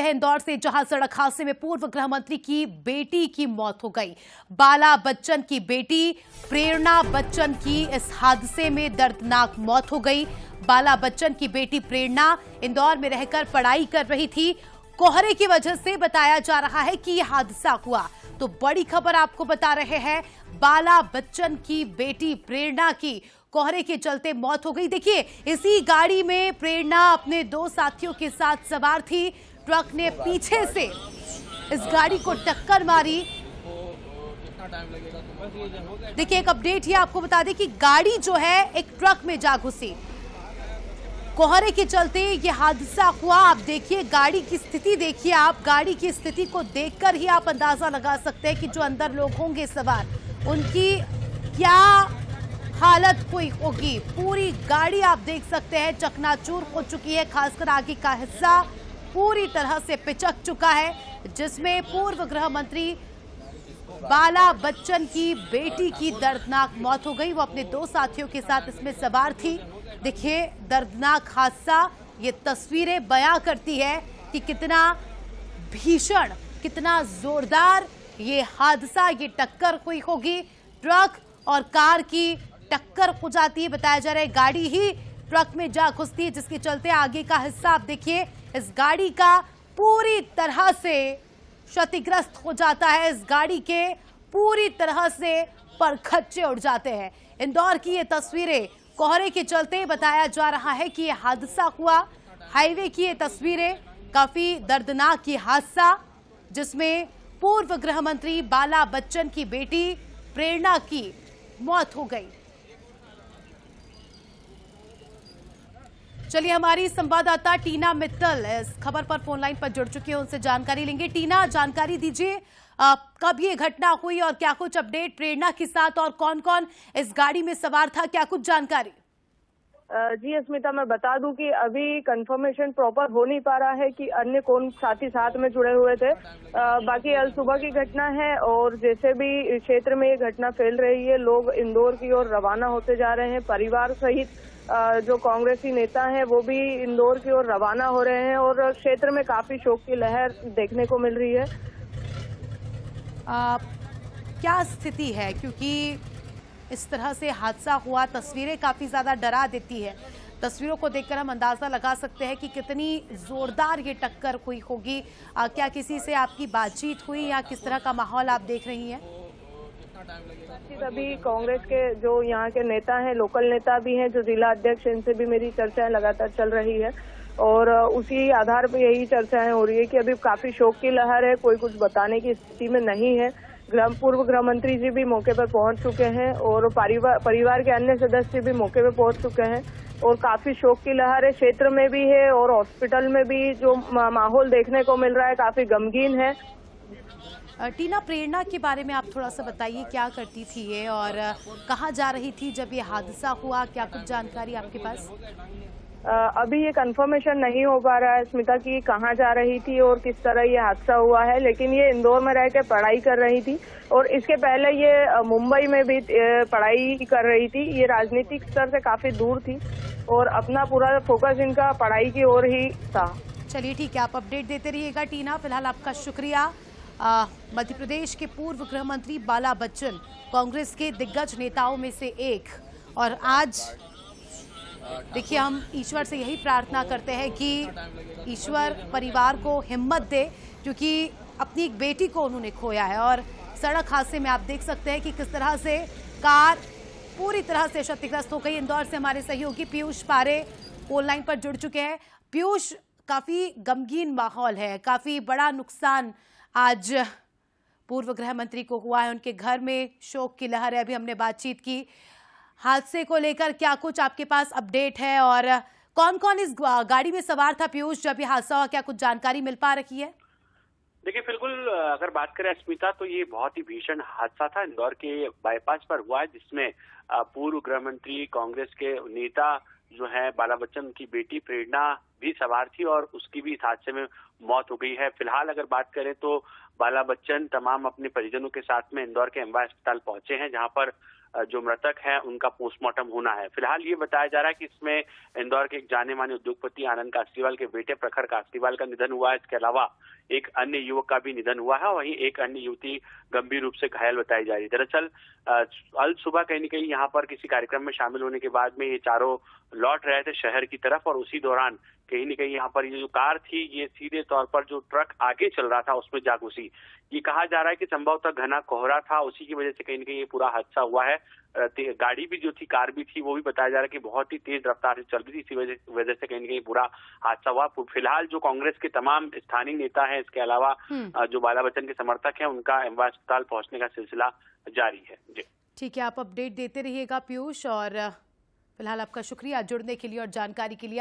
हैं इंदौर से, जहां सड़क हादसे में पूर्व गृह मंत्री की बेटी की मौत हो गई। बाला बच्चन की बेटी प्रेरणा बच्चन की इस हादसे में दर्दनाक मौत हो गई। बाला बच्चन की बेटी प्रेरणा इंदौर में रहकर पढ़ाई कर रही थी। कोहरे की वजह से बताया जा रहा है कि यह हादसा हुआ। तो बड़ी खबर आपको बता रहे हैं, बाला बच्चन की बेटी प्रेरणा की कोहरे के चलते मौत हो गई। देखिए, इसी गाड़ी में प्रेरणा अपने दो साथियों के साथ सवार थी। ट्रक ने पीछे से इस गाड़ी को टक्कर मारी। देखिए, एक अपडेट ही आपको बता दें कि गाड़ी जो है एक ट्रक में जा घुसी। कोहरे के चलते ये हादसा हुआ। आप देखिए गाड़ी की स्थिति, देखिए आप गाड़ी की स्थिति को देखकर ही आप अंदाजा लगा सकते हैं कि जो अंदर लोग होंगे सवार, उनकी क्या हालत हुई होगी। पूरी गाड़ी आप देख सकते हैं चकनाचूर हो चुकी है, खासकर आगे का हिस्सा पूरी तरह से पिचक चुका है, जिसमें पूर्व गृह मंत्री बाला बच्चन की बेटी की दर्दनाक मौत हो गई। वो अपने दो साथियों के साथ इसमें सवार थी। देखिए, दर्दनाक हादसा, ये तस्वीरें बयां करती है कि कितना भीषण, कितना जोरदार ये हादसा, ये टक्कर हुई होगी। ट्रक और कार की टक्कर हो जाती है। बताया जा रहा है गाड़ी ही ट्रक में जा घुसती है, जिसके चलते आगे का हिस्सा आप देखिए इस गाड़ी का पूरी तरह से क्षतिग्रस्त हो जाता है। इस गाड़ी के पूरी तरह से परखच्चे उड़ जाते हैं। इंदौर की ये तस्वीरें कोहरे के चलते बताया जा रहा है कि यह हादसा हुआ। हाईवे की ये तस्वीरें, काफी दर्दनाक ये हादसा, जिसमें पूर्व गृह मंत्री बाला बच्चन की बेटी प्रेरणा की मौत हो गई। चलिए, हमारी संवाददाता टीना मित्तल इस खबर पर फोन लाइन पर जुड़ चुकी है, उनसे जानकारी लेंगे। टीना, जानकारी दीजिए, कब ये घटना हुई और क्या कुछ अपडेट प्रेरणा के साथ, और कौन कौन इस गाड़ी में सवार था, क्या कुछ जानकारी? जी अस्मिता, मैं बता दूं कि अभी कंफर्मेशन प्रॉपर हो नहीं पा रहा है कि अन्य कौन साथी साथ में जुड़े हुए थे। बाकी आज सुबह की घटना है और जैसे भी क्षेत्र में ये घटना फैल रही है, लोग इंदौर की ओर रवाना होते जा रहे हैं। परिवार सहित जो कांग्रेसी नेता हैं वो भी इंदौर की ओर रवाना हो रहे हैं और क्षेत्र में काफी शोक की लहर देखने को मिल रही है। क्या स्थिति है, क्योंकि इस तरह से हादसा हुआ, तस्वीरें काफी ज्यादा डरा देती है। तस्वीरों को देखकर हम अंदाजा लगा सकते हैं कि कितनी जोरदार ये टक्कर हुई होगी। क्या किसी से आपकी बातचीत हुई या किस तरह का माहौल आप देख रही हैं? अभी कांग्रेस के जो यहाँ के नेता हैं, लोकल नेता भी हैं, जो जिला अध्यक्ष, इनसे भी मेरी चर्चाएं लगातार चल रही है और उसी आधार पर यही चर्चाएं हो रही है कि अभी काफी शोक की लहर है, कोई कुछ बताने की स्थिति में नहीं है। पूर्व गृह मंत्री जी भी मौके पर पहुंच चुके हैं और परिवार के अन्य सदस्य भी मौके पर पहुंच चुके हैं और काफी शोक की लहर है, क्षेत्र में भी है और हॉस्पिटल में भी जो माहौल देखने को मिल रहा है काफी गमगीन है। टीना, प्रेरणा के बारे में आप थोड़ा सा बताइए, क्या करती थी ये और कहाँ जा रही थी जब ये हादसा हुआ, क्या कुछ जानकारी आपके पास? अभी ये कंफर्मेशन नहीं हो पा रहा है स्मिता की कहाँ जा रही थी और किस तरह ये हादसा हुआ है, लेकिन ये इंदौर में रह के पढ़ाई कर रही थी और इसके पहले ये मुंबई में भी पढ़ाई कर रही थी। ये राजनीतिक स्तर से काफी दूर थी और अपना पूरा फोकस इनका पढ़ाई की ओर ही था। चलिए ठीक है, आप अपडेट देते रहिएगा टीना, फिलहाल आपका शुक्रिया। मध्य प्रदेश के पूर्व गृह मंत्री बाला बच्चन कांग्रेस के दिग्गज नेताओं में से एक, और आज देखिए, हम ईश्वर से यही प्रार्थना करते हैं कि ईश्वर परिवार को हिम्मत दे, क्योंकि अपनी एक बेटी को उन्होंने खोया है। और सड़क हादसे में आप देख सकते हैं कि किस तरह से कार पूरी तरह से क्षतिग्रस्त हो गई। इंदौर से हमारे सहयोगी पीयूष पारे फोन लाइन पर जुड़ चुके हैं। पीयूष, काफी गमगीन माहौल है, काफी बड़ा नुकसान आज पूर्व गृह मंत्री को हुआ है, उनके घर में शोक की लहर है। अभी हमने बातचीत की, हादसे को लेकर क्या कुछ आपके पास अपडेट है और कौन कौन इस गाड़ी में सवार था पीयूष जब ये हादसा हुआ, क्या कुछ जानकारी मिल पा रही है? देखिए, बिल्कुल अगर बात करें अस्मिता, तो ये बहुत ही भीषण हादसा था, इंदौर के बाईपास पर हुआ है, जिसमें पूर्व गृह मंत्री कांग्रेस के नेता जो है बाला बच्चन की बेटी प्रेरणा भी सवार थी और उसकी भी इस हादसे में मौत हो गई है। फिलहाल अगर बात करें तो बाला बच्चन तमाम अपने परिजनों के साथ में इंदौर के एमवाय अस्पताल पहुंचे हैं, जहां पर जो मृतक है उनका पोस्टमार्टम होना है। फिलहाल ये बताया जा रहा है कि इसमें इंदौर के एक जाने माने उद्योगपति आनंद कास्रीवाल के बेटे प्रखर कास्रीवाल का निधन हुआ है। इसके अलावा एक अन्य युवक का भी निधन हुआ है, वहीं एक अन्य युवती गंभीर रूप से घायल बताई जा रही है। दरअसल अल सुबह कहीं न कहीं यहाँ पर किसी कार्यक्रम में शामिल होने के बाद में ये चारों लौट रहे थे शहर की तरफ, और उसी दौरान कहीं न कहीं यहाँ पर ये जो कार थी ये सीधे तौर पर जो ट्रक आगे चल रहा था उसमें जा घुसी। ये कहा जा रहा है कि संभवतः घना कोहरा था, उसी की वजह से कहीं न कहीं ये पूरा हादसा हुआ है। गाड़ी भी जो थी, कार भी थी, वो भी बताया जा रहा है कि बहुत ही तेज रफ्तार से चल रही थी, इसी वजह से कहीं न कहीं पूरा हादसा हुआ। फिलहाल जो कांग्रेस के तमाम स्थानीय नेता हैं, इसके अलावा जो बाला बच्चन के समर्थक हैं, उनका एमवाय अस्पताल पहुंचने का सिलसिला जारी है। जी ठीक है, आप अपडेट देते रहिएगा पीयूष, और फिलहाल आपका शुक्रिया जुड़ने के लिए और जानकारी के लिए।